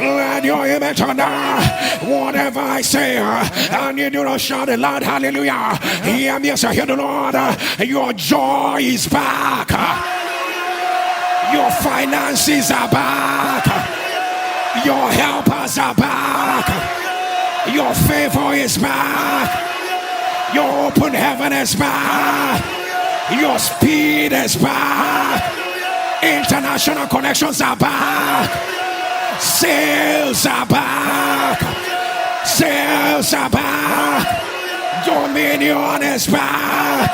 Let your image on whatever I say, and you do not shout it loud, hallelujah. Hear me as I hear the Lord. Your joy is back. Your finances are back. Your helpers are back. Your favor is back. Your open heaven is back. Your speed is back. International connections are back. Sales are back. Sales are back. Dominion is back.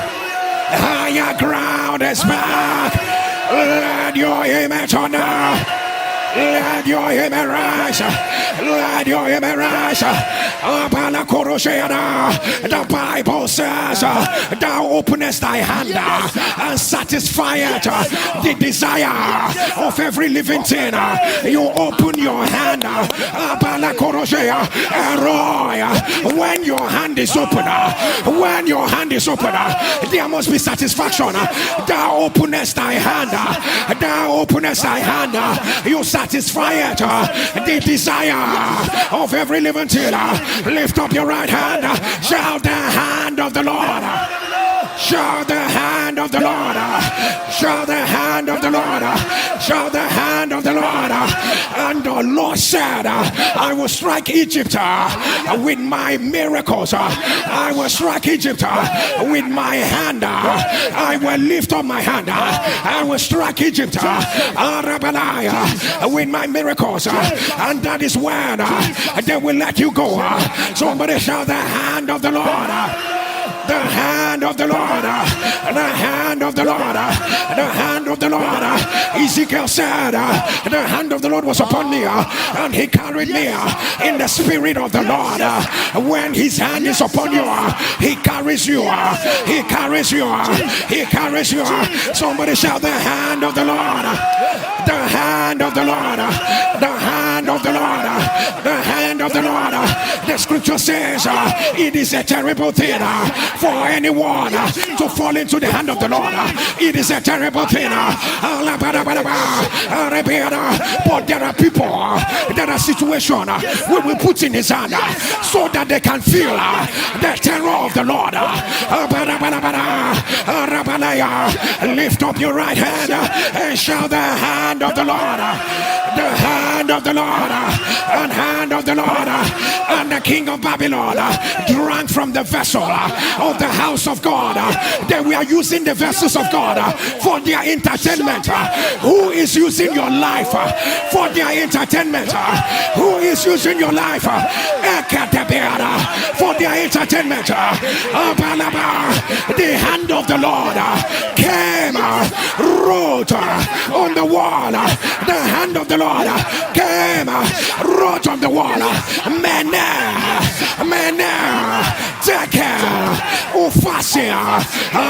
Higher ground is back. Let your image honor. Let your image rise. Let your image rise. The Bible says, thou openest thy hand and satisfieth the desire of every living thing. You open your hand. El-Roi. When your hand is open, there must be satisfaction. Thou openest thy hand. Thou openest thy hand. You satisfy it, the desire of every living thing. Lift up your right hand. Shout the hand of the Lord. Shout the hand of the Lord. Shout the hand of the Lord. Shout the hand of the Lord. And the Lord said, I will strike Egypt with my miracles. I will strike Egypt with my hand. I will lift up my hand. I will strike Egypt with my miracles. And that is when they will let you go. Somebody shout the hand of the Lord. The hand of the Lord, the hand of the Lord, the hand of the Lord. Ezekiel said, the hand of the Lord was upon me, and he carried me in the spirit of the Lord. When his hand is upon you, he carries you, he carries you, he carries you. Somebody shout the hand of the Lord, the hand of the Lord, the hand of the Lord, the hand of the Lord. The scripture says, it is a terrible thing for anyone to fall into the hand of the Lord. It is a terrible thing. But there are people, there are situations we will put in his hand so that they can feel the terror of the Lord. Lift up your right hand and shout the hand of the Lord. The hand of the Lord, and hand of the Lord. And the king of Babylon drank from the vessel of the house of God. They were using the vessels of God for their entertainment. Who is using your life for their entertainment? Who is using your life for their entertainment? The hand of the Lord came, wrote on the wall. The hand of the Lord came, wrote on the wall. Mene, Tekel, Ufasia,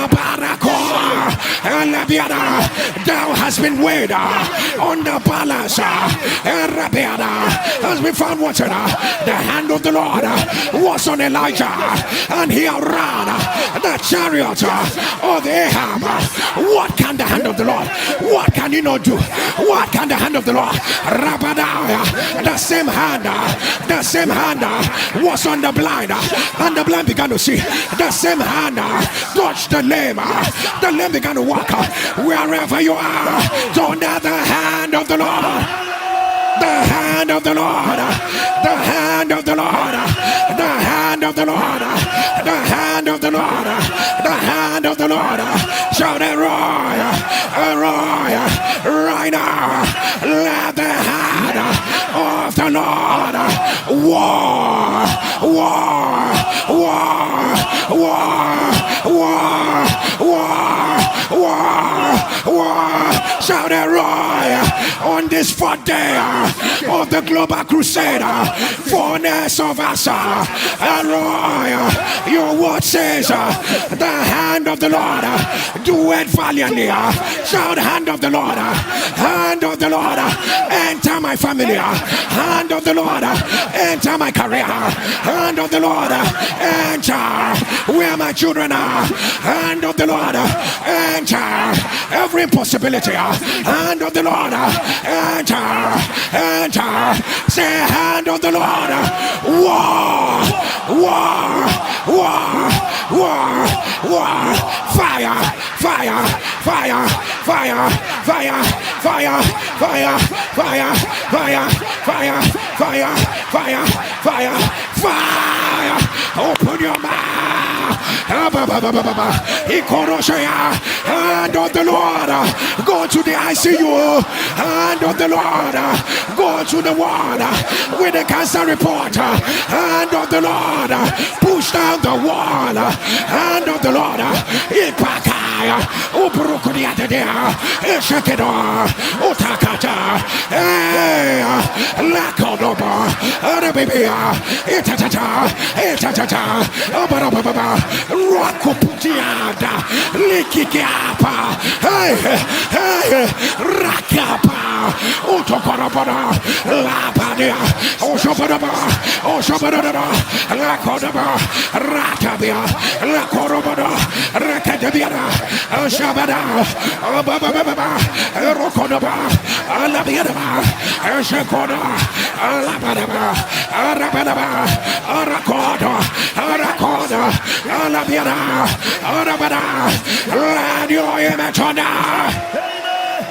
Barakoa, Elebiada. Thou hast been weighed on the balance. Erabiada has been found wanted. The hand of the Lord was on Elijah, and he outran the chariot of Ahab. What can the hand of the Lord? What can he not do? What can the hand of the Lord? Rabadaya, the same hand was on the blind, and the blind began to see. The same hand touched the lame began to walk. Wherever you are, don't have the hand of the Lord. The hand of the Lord, the hand of the Lord, the hand of the Lord, the hand of the Lord, the hand of the Lord. Shout El-Roi, El-Roi, right now. Let the hand of the Lord war, war, war, war, war, war, war, war. Shout El-Roi on this 4th day of the global crusade, fullness of us. El-Roi, your word says, the hand of the Lord doeth valiantly. Shout hand of the Lord, hand of the Lord, enter my family, hand of the Lord, enter my career, hand of the Lord, enter where my children are, hand of the Lord, enter every impossibility hand of the Lord, enter, enter. Say, hand of the Lord, war, war, war, war, war, fire, fire, fire, fire, fire, fire, fire, fire, fire, fire, fire, fire, fire, fire. Open your mouth. Hand of the Lord, go to the ICU. Hand of the Lord, go to the ward with the cancer report. Hand of the Lord, push down the wall. Hand of the Lord, Ipakaya, Ubrukudiatadea, Eshakeda, Utakata, Lakodoba, Arabia, Etata, Etata, Abarababa, Rakoputiada, Likiapa, hey, hey, Rakapa, Utokorabara, Labadia, Oshobaraba, Oshobarada, Lakodaba, Ratabia, Lakorobada, Rakadabiana, Oshabada, Ababa, Rokodaba, Alabiadaba, Eshakoda, Alabadaba, Arabadaba, Arakoda, Arakoda, Alabiana, Arabada, Radio Emetona.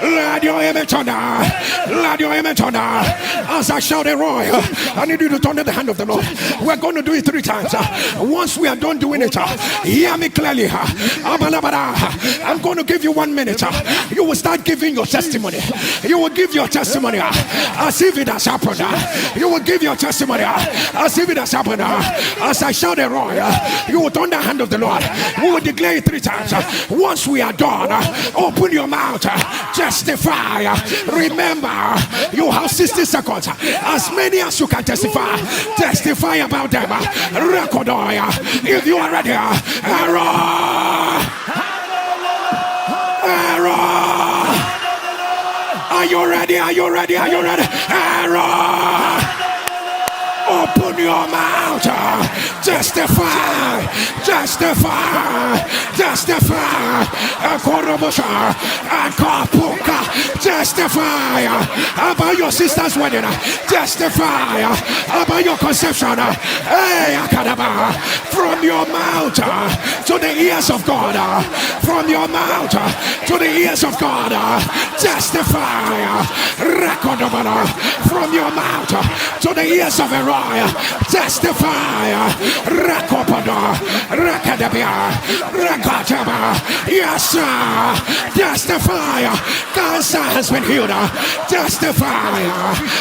Lord, your image on Lord, your image on as I shout El-Roi, I need you to turn to the hand of the Lord. We're going to do it 3 times. Once we are done doing it, hear me clearly. I'm going to give you 1 minute. You will start giving your testimony. You will give your testimony as if it has happened. You will give your testimony as if it has happened. As I shout El-Roi, you will turn the hand of the Lord. We will declare it 3 times. Once we are done, open your mouth. Testify. Remember, you have 60 seconds. As many as you can testify. Testify about them. Recordoya. If you are ready, El-Roi. El-Roi. Are you ready? Are you ready? Are you ready? El-Roi. Open your mouth. Testify. Testify. Testify. Akorobosha. Akapuka. Testify about your sister's wedding. Testify about your conception. Hey, Akadaba. From your mouth to the ears of God. From your mouth to the ears of God. Testify. Rekodobana. From your mouth to the ears of El-Roi. Testify. Rakopada. Rakadabia. Rakataba. Yes, sir. Testify. Cancer has been healed. Testify.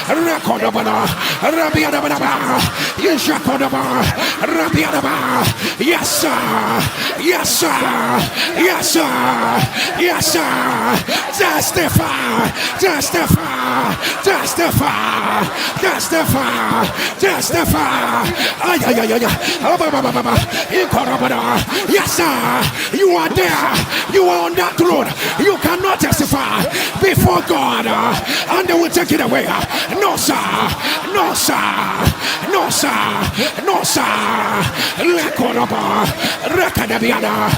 Rakodabana. Rabiadabana. Yeshakodaba. Rabiadaba. Yes, sir. Yes, sir. Yes, sir. Yes, sir. Testify. Testify. Testify. Testify. Testify. Yes, sir. You are there. You are on that throne. You cannot testify before God, and they will take it away. No, sir. No, sir. No, sir. No, sir. Lekoraba. Rekadabiana.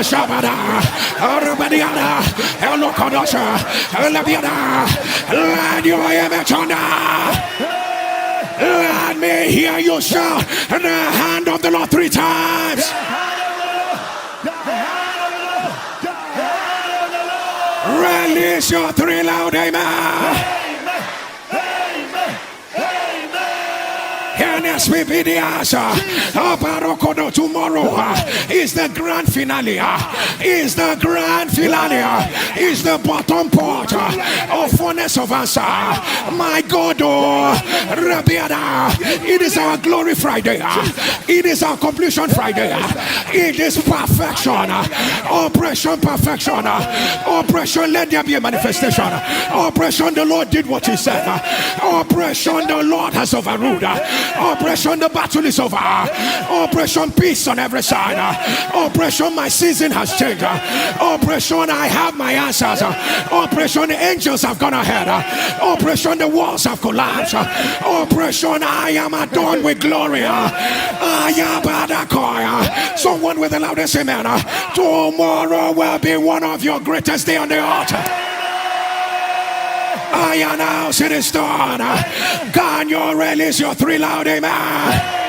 Shabada. Rabadiana. Elokodosha. Labiana. Let your image on. Let me hear you shout the hand of the Lord 3 times. Release your 3 loud amen. Be the answer. Tomorrow is the grand finale. Is the grand finale. Is the bottom part of fullness of answer. My God, Rabiada. It is our glory Friday. It is our completion Friday. It is perfection. Operation perfection. Operation let there be a manifestation. Operation the Lord did what he said. Operation the Lord has overruled. Operation the battle is over. Operation peace on every side. Operation my season has changed. Operation I have my answers. Operation the angels have gone ahead. Operation the walls have collapsed. Operation I am adorned with glory. Someone with the loudest amen. Tomorrow will be one of your greatest day on the altar. I announce it is done. God, you release your 3 loud amen.